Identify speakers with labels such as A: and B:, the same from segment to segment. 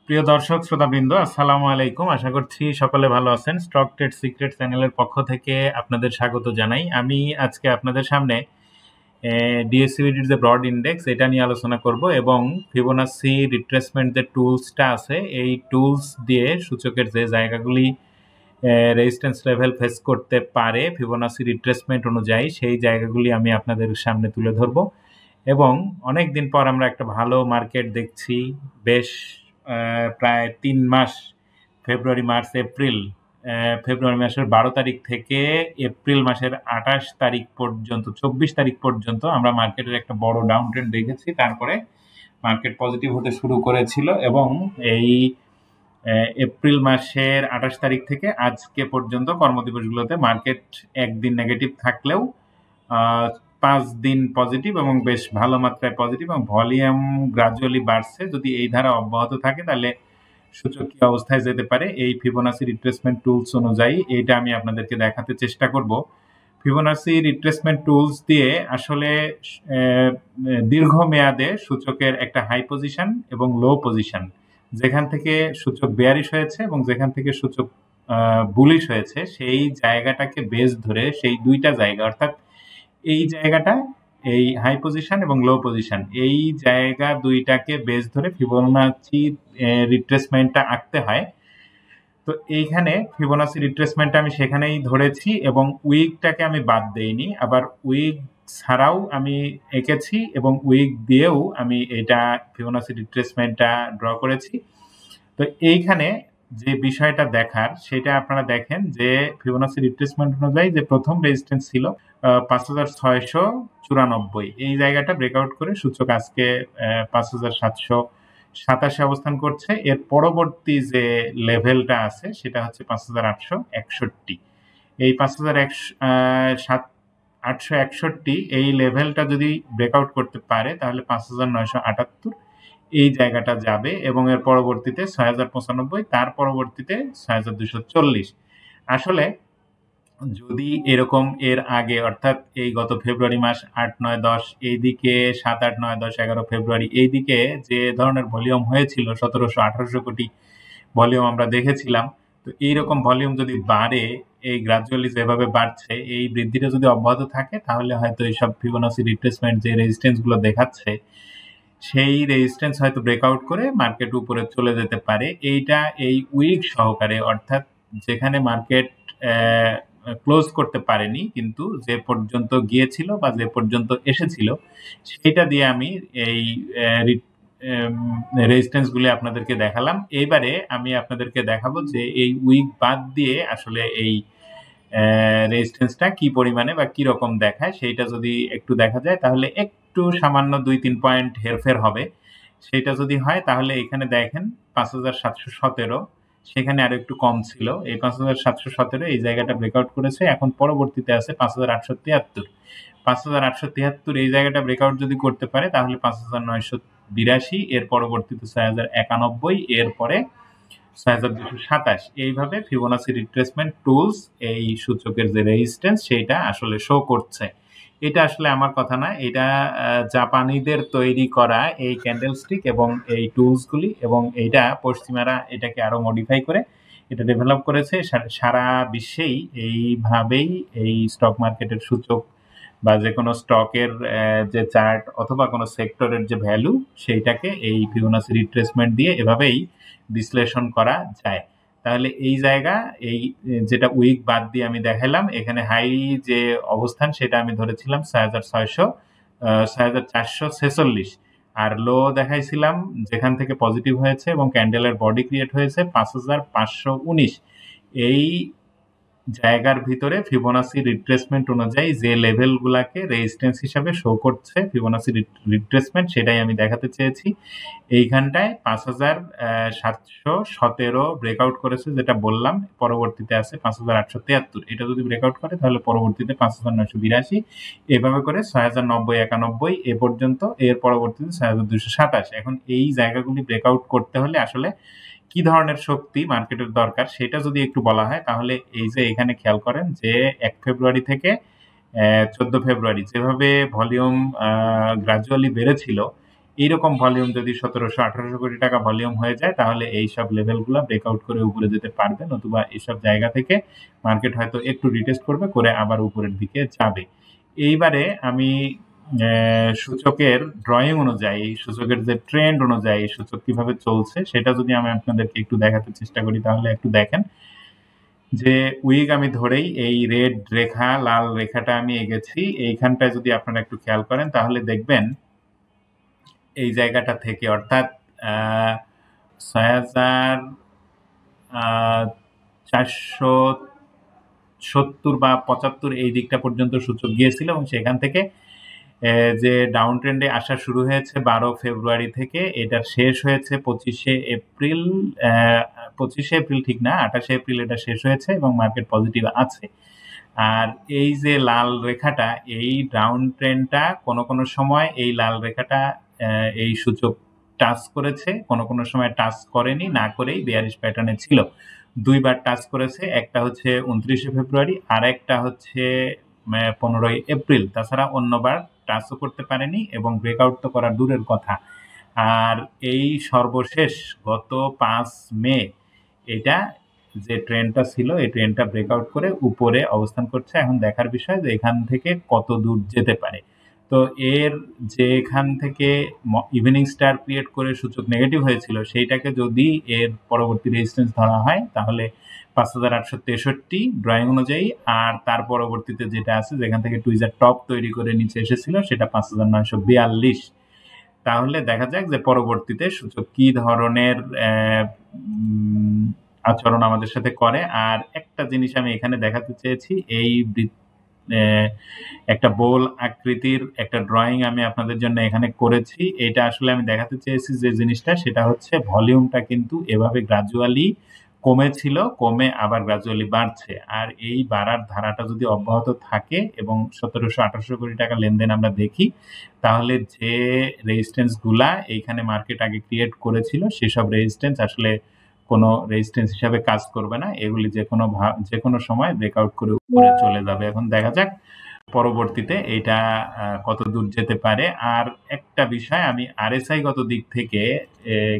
A: প্রিয় দর্শক শ্রোতাবৃন্দ, আসসালামু আলাইকুম। আশা করছি সকলে ভালো আছেন। স্টক ট্রেড সিক্রেট চ্যানেলের পক্ষ থেকে আপনাদের স্বাগত জানাই। আমি আজকে আপনাদের সামনে ডিএসসিবিটির যে ব্রড ইন্ডেক্স এটা নিয়ে আলোচনা করব এবং ফিবোনাসি রিট্রেসমেন্ট যে টুলসটা আছে এই টুলস দিয়ে সূচকের যে জায়গাগুলি রেজিস্ট্যান্স লেভেল ফেস করতে পারে ফিবোনাসি রিট্রেসমেন্ট অনুযায়ী সেই জায়গাগুলি আমি আপনাদের সামনে তুলে ধরব। এবং অনেক দিন পর আমরা একটা ভালো মার্কেট দেখছি। বেশ প্রায় 3 মাস, ফেব্রুয়ারি, মার্চ, এপ্রিল, ফেব্রুয়ারি মাসের 12 তারিখ থেকে এপ্রিল মাসের 28 তারিখ পর্যন্ত, 24 তারিখ পর্যন্ত আমরা মার্কেটের একটা বড় ডাউন ট্রেন্ড দেখেছি। তারপরে মার্কেট পজিটিভ হতে শুরু করেছিল এবং এই এপ্রিল মাসের 28 তারিখ থেকে আজকে পর্যন্ত কর্মদিবসগুলোতে মার্কেট একদিন নেগেটিভ থাকলেও 5 দিন পজিটিভ এবং বেশ ভালো মাত্রায় পজিটিভ এবং ভলিউম গ্রাজুয়ালি বাড়ছে। যদি এই ধারা অব্যাহত থাকে তাহলে সূচক কি অবস্থায় যেতে পারে এই ফিবোনাসি রিট্রেসমেন্ট টুলস অনুযায়ী এইটা আমি আপনাদেরকে দেখাতে চেষ্টা করব। ফিবোনাসি রিট্রেসমেন্ট টুলস দিয়ে আসলে দীর্ঘমেয়াদে সূচকের একটা হাই পজিশন এবং লো পজিশন, যেখান থেকে সূচক বেয়ারিশ হয়েছে এবং যেখান থেকে সূচক বুলিশ হয়েছে, সেই জায়গাটাকে বেস ধরে, সেই দুইটা জায়গা অর্থাৎ এই জায়গাটা, এই হাই পজিশন এবং লো পজিশন, এই জায়গা দুইটাকে বেস ধরে ফিবোনাসি রিট্রেসমেন্টটা আঁকতে হয়। তো এইখানে ফিবোনাসি রিট্রেসমেন্টটা আমি সেখানেই ধরেছি এবং উইকটাকে আমি বাদ দেইনি, আবার উইক ছাড়াও আমি এঁকেছি এবং উইক দিয়েও আমি এটা ফিবোনাসি রিট্রেসমেন্টটা ড্র করেছি। তো এইখানে যে বিষয়টা দেখার সেটা আপনারা দেখেন যে ফিবোনাসি রিট্রেসমেন্ট অনুযায়ী যে প্রথম রেজিস্ট্যান্স ছিল 5694, এই জায়গাটা ব্রেকআউট করে সূচক আজকে 5787 অবস্থান করছে। এর পরবর্তী যে লেভেলটা আছে সেটা হচ্ছে 5861। এই 5861 এই লেভেলটা যদি ব্রেকআউট করতে পারে তাহলে 5978 এই জায়গাটা যাবে এবং এর পরবর্তীতে 6095, তার পরবর্তীতে 6240। আসলে যদি এরকম এর আগে অর্থাৎ এই গত ফেব্রুয়ারি মাস 8, 9, 10 এইদিকে 7, 8, 9, 10, 11 ফেব্রুয়ারি এইদিকে যে ধরনের ভলিউম হয়েছিল 1700-1800 কোটি ভলিউম আমরা দেখেছিলাম। তো এইরকম ভলিউম যদি বাড়ে, এই গ্রাজুয়ালি যেভাবে বাড়ছে এই বৃদ্ধিটা যদি অব্যাহত থাকে তাহলে হয়তো এইসব ফিবোনাসি রিট্রেসমেন্ট যে রেজিস্ট্যান্স গুলো দেখাচ্ছে সেই রেজিস্ট্যান্স হয়তো ব্রেকআউট করে মার্কেট উপরে চলে যেতে পারে। এইটা এই উইক সহকারে, অর্থাৎ যেখানে মার্কেট ক্লোজ করতে পারেনি কিন্তু যে পর্যন্ত গিয়েছিল বা যে পর্যন্ত এসেছিল সেটা দিয়ে আমি এই রেজিস্ট্যান্স গুলি আপনাদেরকে দেখালাম। এইবারে আমি আপনাদেরকে দেখাবো যে এই উইক বাদ দিয়ে আসলে এই রেজিস্ট্যান্সটা কি পরিমাণে বা কি রকম দেখায় সেইটা যদি একটু দেখা যায় তাহলে একটু সামান্য 2-3 পয়েন্ট হেরফের হবে। সেটা যদি হয় তাহলে এখানে দেখেন 5717, সেখানে আরো একটু কম ছিল। এই 5717 এই জায়গাটা ব্রেকআউট করেছে, এখন পরবর্তীতে আছে 5873। 5873 এই জায়গাটা ব্রেকআউট যদি করতে পারে তাহলে 5982, এর পরবর্তীতে 6091, এরপরে 6227। এইভাবে ফিবোনাসি রিট্রেসমেন্ট টুলস এই সূচকের যে রেজিস্ট্যান্স সেইটা আসলে শো করছে। এটা আসলে আমার কথা না, এটা জাপানিদের তৈরি করা এই ক্যান্ডেলস্টিক এবং এই টুলসগুলি, এবং এইটা পশ্চিমারা এটাকে আরো মডিফাই করে এটা ডেভেলপ করেছে। সারা বিশ্বেই এইভাবেই এই স্টক মার্কেটের সূচক বা যে কোনো স্টকের যে চার্ট অথবা কোনো সেক্টরের যে ভ্যালু সেইটাকে এই ফিবোনাসি রিট্রেসমেন্ট দিয়ে এভাবেই বিশ্লেষণ করা যায়। তাহলে এই জায়গা, এই যেটা উইক বাদ দিয়ে আমি দেখালাম, এখানে হাই যে অবস্থান সেটা আমি ধরেছিলাম 6600, 6446, আর লো দেখাইছিলাম যেখান থেকে পজিটিভ হয়েছে এবং ক্যান্ডেলের বডি ক্রিয়েট হয়েছে 5519। এই জায়গার ভিতরে ফিবোনাসি রিট্রেসমেন্ট অনুযায়ী যে লেভেলগুলাকে রেজিস্ট্যান্স হিসাবে শো করছে ফিবোনাসি রিট্রেসমেন্ট সেটাই আমি দেখাতে চেয়েছি। এইখানটায় 5717 ব্রেকআউট করেছে যেটা বললাম, পরবর্তীতে আছে 5873। এটা যদি ব্রেকআউট করে তাহলে পরবর্তীতে 5982, এভাবে করে 6090-91 এ পর্যন্ত, এর পরবর্তীতে 6227। এখন এই জায়গাগুলি ব্রেকআউট করতে হলে আসলে কি ধরনের শক্তি মার্কেটের দরকার সেটা যদি একটু বলা হয় তাহলে এই যে এখানে খেয়াল করেন যে 1 ফেব্রুয়ারি থেকে 14 ফেব্রুয়ারি যেভাবে ভলিউম গ্রাজুয়ালি বেড়েছিল, এইরকম ভলিউম যদি 1700-1800 কোটি টাকা ভলিউম হয়ে যায় তাহলে এই সব লেভেলগুলো ব্রেকআউট করে উপরে যেতে পারবে, নতুবা এইসব জায়গা থেকে মার্কেট হয়তো একটু রিটেস্ট করবে, করে আবার উপরের দিকে যাবে। এইবারে আমি সূচকের ড্রয়িং অনুযায়ী, সূচকের যে ট্রেন্ড অনুযায়ী সূচক কিভাবে চলছে সেটা যদি আমি আপনাদেরকে একটু দেখাতে চেষ্টা করি, তাহলে একটু দেখেন যে উইক আমি ধরেই এই রেড রেখা, লাল রেখাটা আমি এঁকেছি। এইখানটায় যদি আপনারা একটু খেয়াল করেন তাহলে দেখবেন এই জায়গাটা থেকে, অর্থাৎ 6470 বা 75 এই দিকটা পর্যন্ত সূচক গিয়েছিল এবং সেখান থেকে যে ডাউন ট্রেন্ডে আসা শুরু হয়েছে 12 ফেব্রুয়ারি থেকে, এটা শেষ হয়েছে 25শে এপ্রিল। 25শে এপ্রিল ঠিক না, 28শে এপ্রিল এটা শেষ হয়েছে এবং মার্কেট পজিটিভ আছে। আর এই যে লাল রেখাটা, এই ডাউন ট্রেন্ডটা কোনো সময় এই লাল রেখাটা এই সূচক টাচ করেছে, কোনো সময় টাচ করেনি, না করেই বেয়ারিশ প্যাটার্নে ছিল। দুইবার টাচ করেছে, একটা হচ্ছে 29শে ফেব্রুয়ারি আর একটা হচ্ছে 15ই এপ্রিল। তাছাড়া অন্যবার টাচও করতে পারেনি এবং ব্রেকআউট তো করা দূরের কথা। আর এই সর্বশেষ গত 5 মে এটা যে ট্রেন্ডটা ছিল এই ট্রেন্ডটা ব্রেকআউট করে উপরে অবস্থান করছে। এখন দেখার বিষয় যে এখান থেকে কত দূর যেতে পারে। তো এর যে এখান থেকে ইভিনিং স্টার ক্রিয়েট করে সূচক নেগেটিভ হয়েছিল, সেইটাকে যদি এর পরবর্তী রেজিস্ট্যান্স ধরা হয় তাহলে 5863 ড্রয়িং অনুযায়ী, আর তার পরবর্তীতে যেটা আছে যেখান থেকে টুইজার টপ তৈরি করে নিচে এসেছিল সেটা 5942। তাহলে দেখা যাক যে পরবর্তীতে সূচক কি ধরনের আচরণ আমাদের সাথে করে। আর একটা জিনিস আমি এখানে দেখাতে চেয়েছি, এই একটা বোল আকৃতির একটা ড্রয়িং আমি আপনাদের জন্য এখানে করেছি। এটা আসলে আমি দেখাতে চেয়েছি যে জিনিসটা, সেটা হচ্ছে ভলিউমটা কিন্তু এভাবে গ্রাজুয়ালি কমেছিল, কমে আবার গ্রাজুয়ালি বাড়ছে। আর এই বাড়ার ধারাটা যদি অব্যাহত থাকে এবং 1700-1800 কোটি টাকা লেনদেন আমরা দেখি, তাহলে যে রেজিস্ট্যান্স গুলা এইখানে মার্কেট আগে ক্রিয়েট করেছিল সেসব রেজিস্ট্যান্স আসলে কোনো রেজিস্ট্যান্স হিসাবে কাজ করবে না। এগুলি যে কোনো সময় ব্রেকআউট করে উপরে চলে যাবে। এখন দেখা যাক পরবর্তীতে এটা কত দূর যেতে পারে। আর একটা বিষয়, আমি আরএসআই গত দিক থেকে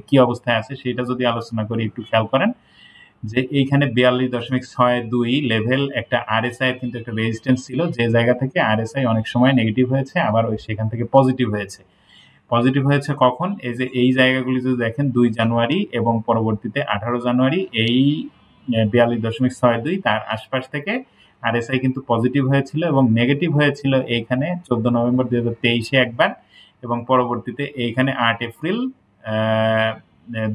A: কি অবস্থায় আছে সেটা যদি আলোচনা করি, একটু খেয়াল করেন যে এইখানে 42.62 লেভেল একটা আরএসআই এর কিন্তু একটা রেজিস্ট্যান্স ছিল, যে জায়গা থেকে আরএসআই অনেক সময় নেগেটিভ হয়েছে, আবার সেখান থেকে পজিটিভ হয়েছে। পজিটিভ হয়েছে কখন? এই যে এই জায়গাগুলি যদি দেখেন 2 জানুয়ারি এবং পরবর্তীতে 18 জানুয়ারি, এই 42.62 তার আশপাশ থেকে আরএসআই কিন্তু পজিটিভ হয়েছিল এবং নেগেটিভ হয়েছিল এইখানে 14 নভেম্বর 2023-এ একবার, এবং পরবর্তীতে এইখানে 8 এপ্রিল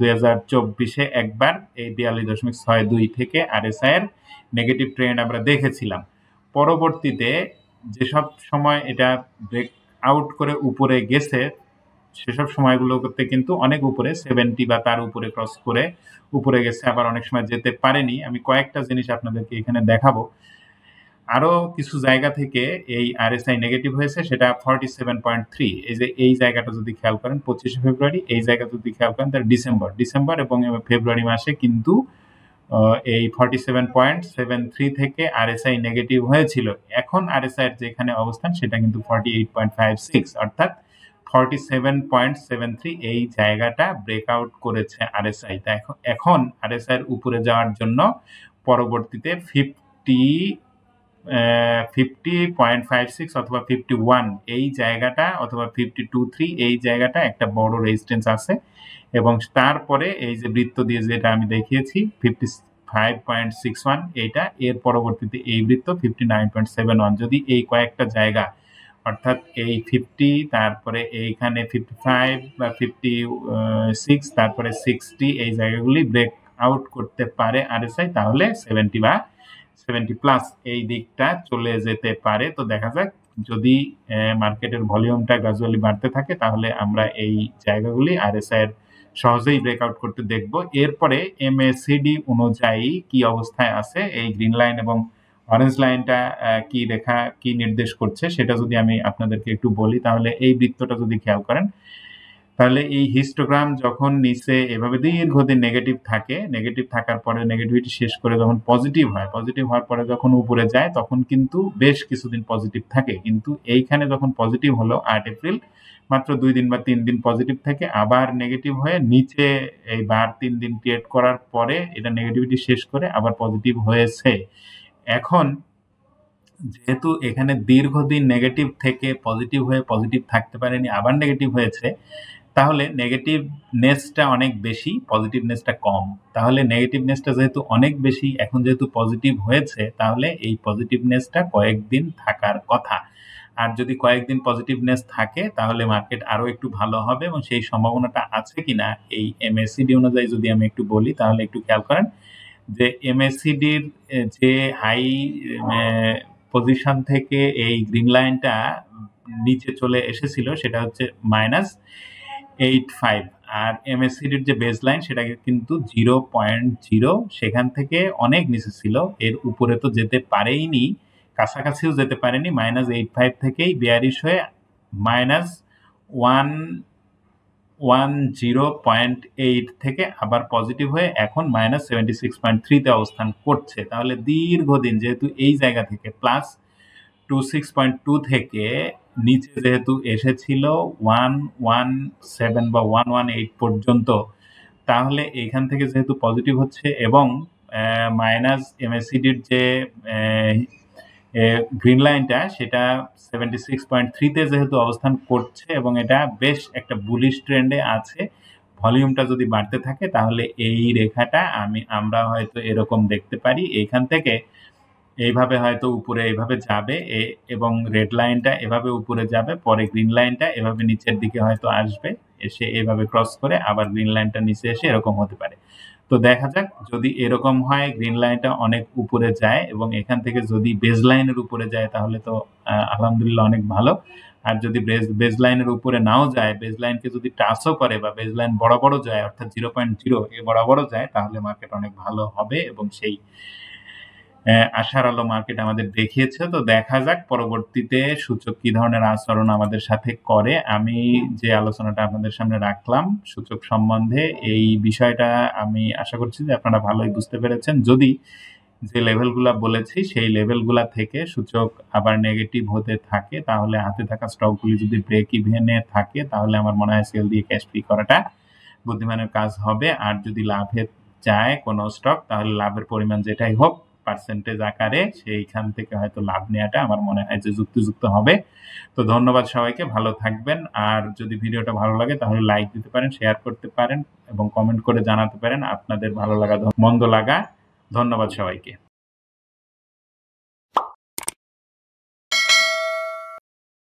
A: 2024-এ একবার এই 42.62 থেকে আরএসআই এর নেগেটিভ ট্রেন্ড আমরা দেখেছিলাম। পরবর্তীতে যেসব সময় এটা ব্রেক আউট করে উপরে গেছে সেসব সময়গুলোতে কিন্তু অনেক উপরে 70 বা তার উপরে ক্রস করে উপরে গেছে, আবার অনেক সময় যেতে পারেনি। আমি কয়েকটা জিনিস আপনাদেরকে এখানে দেখাবো। আরো কিছু জায়গা থেকে এই আরএসআই নেগেটিভ হয়েছে, সেটা 47.3। এই যে এই জায়গাটা যদি খেয়াল করেন 25শে ফেব্রুয়ারি, এই জায়গা যদি খেয়াল করেন তাহলে ডিসেম্বর এবং ফেব্রুয়ারি মাসে কিন্তু এই 47.73 থেকে আরএসআই নেগেটিভ হয়েছিল। এখন আরএসআই এর যেখানে অবস্থান সেটা কিন্তু 48.56, অর্থাৎ 47.73 এই জায়গাটা ব্রেকআউট করেছে আরএসআই। এখন আরএসআই এর উপরে যাওয়ার জন্য পরবর্তীতে 50.56 অথবা 51 এই জায়গাটা অথবা 52.3 এই জায়গাটা একটা বড় রেজিস্ট্যান্স আছে, এবং তারপরে এই যে বৃত্ত দিয়ে যেটা আমি দেখিয়েছি 55.61 এইটা, এর পরবর্তীতে এই বৃত্ত 59.71। যদি এই কয়েকটা জায়গা, অর্থাৎ এই 50, তারপরে এইখানে 55 বা 56, তারপরে 60 এই জায়গাগুলি ব্রেক আউট করতে পারে আরএসআই, তাহলে 70 বা 70 প্লাস এই দিকটা চলে যেতে পারে। তো দেখা যাক, যদি মার্কেটের ভলিউমটা গ্রাজুয়ালি বাড়তে থাকে তাহলে আমরা এই জায়গাগুলি আরএসআই এর সহজেই ব্রেকআউট করতে দেখব। এরপরে এমএসিডি অনুযায়ী কি অবস্থায় আছে, এই গ্রিন লাইন এবং অরেঞ্জ লাইনটা কি নির্দেশ করছে সেটা যদি আমি আপনাদেরকে একটু বলি, তাহলে এই বৃত্তটা যদি খেয়াল করেন তাহলে এই হিস্টোগ্রাম যখন নিচে এভাবে দীর্ঘদিন নেগেটিভ থাকে, নেগেটিভ থাকার পরে নেগেটিভিটি শেষ করে যখন পজিটিভ হয়, পজিটিভ হওয়ার পরে যখন উপরে যায় তখন কিন্তু বেশ কিছুদিন পজিটিভ থাকে। কিন্তু এইখানে যখন পজিটিভ হলো 8 এপ্রিল, মাত্র 2 দিন বা 3 দিন পজিটিভ থেকে আবার নেগেটিভ হয়ে নিচে এই বার 3 দিন ক্রিয়েট করার পরে এটা নেগেটিভিটি শেষ করে আবার পজিটিভ হয়েছে। এখন যেহেতু এখানে দীর্ঘদিন নেগেটিভ থেকে পজিটিভ হয়ে পজিটিভ থাকতে পারেনি, আবার নেগেটিভ হয়েছে, তাহলে নেগেটিভনেসটা অনেক বেশি, পজিটিভনেসটা কম। তাহলে নেগেটিভনেসটা যেহেতু অনেক বেশি, এখন যেহেতু পজিটিভ হয়েছে, তাহলে এই পজিটিভনেসটা কয়েকদিন থাকার কথা। আর যদি কয়েকদিন পজিটিভনেস থাকে তাহলে মার্কেট আরো একটু ভালো হবে এবং সেই সম্ভাবনাটা আছে কিনা এই এমএসিডি অনুযায়ী যদি আমি একটু বলি তাহলে একটু খেয়াল করেন যে এমএসিডির যে হাই পজিশন থেকে এই গ্রিন লাইনটা নিচে চলে এসেছিল সেটা হচ্ছে -85, আর এমএসিডির যে বেস লাইন সেটা কিন্তু 0.0, সেখান থেকে অনেক নিচে ছিল, এর উপরে তো যেতে পারেইনি, কাছাকাছিও যেতে পারেনি। -85 থেকেই বেয়ারিশ হয়ে -110.8 থেকে আবার পজিটিভ হয়ে এখন -76.3 তে অবস্থান করছে। তাহলে দীর্ঘদিন যেহেতু এই জায়গা থেকে +26.2 থেকে নিচে যেহেতু এসেছিল 117 বা 118 পর্যন্ত, তাহলে এখান থেকে যেহেতু পজিটিভ হচ্ছে এবং এমএসিডির যে গ্রিন লাইনটা সেটা 76.3 তে যেহেতু অবস্থান করছে এবং এটা বেশ একটা বুলিশ ট্রেন্ডে আছে, ভলিউমটা যদি বাড়তে থাকে তাহলে এই রেখাটা আমরা হয়তো এরকম দেখতে পারি, এইখান থেকে এইভাবে হয়তো উপরে এইভাবে যাবে এবং রেড লাইনটা এভাবে উপরে যাবে, পরে গ্রিন লাইনটা এভাবে নিচের দিকে হয়তো আসবে, এসে এভাবে ক্রস করে আবার গ্রিন লাইনটা নিচে এসে এরকম হতে পারে। তো দেখা যাক, যদি এরকম হয় গ্রিন লাইনটা অনেক উপরে যায় এবং এখান থেকে যদি বেজ লাইনের উপরে যায় তাহলে তো আলহামদুলিল্লাহ অনেক ভালো। আর যদি বেজ লাইনের উপরে নাও যায়, বেজ লাইনকে যদি টাচও করে বা বেজ লাইন বড় যায় অর্থাৎ 0.0 এ বড় যায় তাহলে মার্কেট অনেক ভালো হবে এবং সেই আশার আলো মার্কেট আমাদের দেখিয়েছে। তো দেখা যাক পরবর্তীতে সূচক কি ধরনের আচরণ আমাদের সাথে করে। আমি যে আলোচনাটা আপনাদের সামনে রাখলাম সূচক সম্বন্ধে, এই বিষয়টা আমি আশা করছি যে আপনারা ভালোই বুঝতে পেরেছেন। যদি যে লেভেলগুলা বলেছি সেই লেভেলগুলা থেকে সূচক আবার নেগেটিভ হতে থাকে তাহলে হাতে থাকা স্টকগুলি যদি ব্রেক ইভেনে থাকে তাহলে আমার মনে হয় সেল দিয়ে ক্যাশ ফ্রি করাটা বুদ্ধিমানের কাজ হবে। আর যদি লাভে যায় কোনো স্টক তাহলে লাভের পরিমাণ যেটাই হোক পার্সেন্টেজ আকারে সেইখান থেকে হয়তো লাভ নেওয়াটা আমার মনে হয় যে যুক্তিযুক্ত হবে। তো ধন্যবাদ সবাইকে, ভালো থাকবেন। আর যদি ভিডিওটা ভালো লাগে তাহলে লাইক দিতে পারেন, শেয়ার করতে পারেন এবং কমেন্ট করে জানাতে পারেন আপনাদের ভালো লাগা মন্দ লাগা। ধন্যবাদ সবাইকে।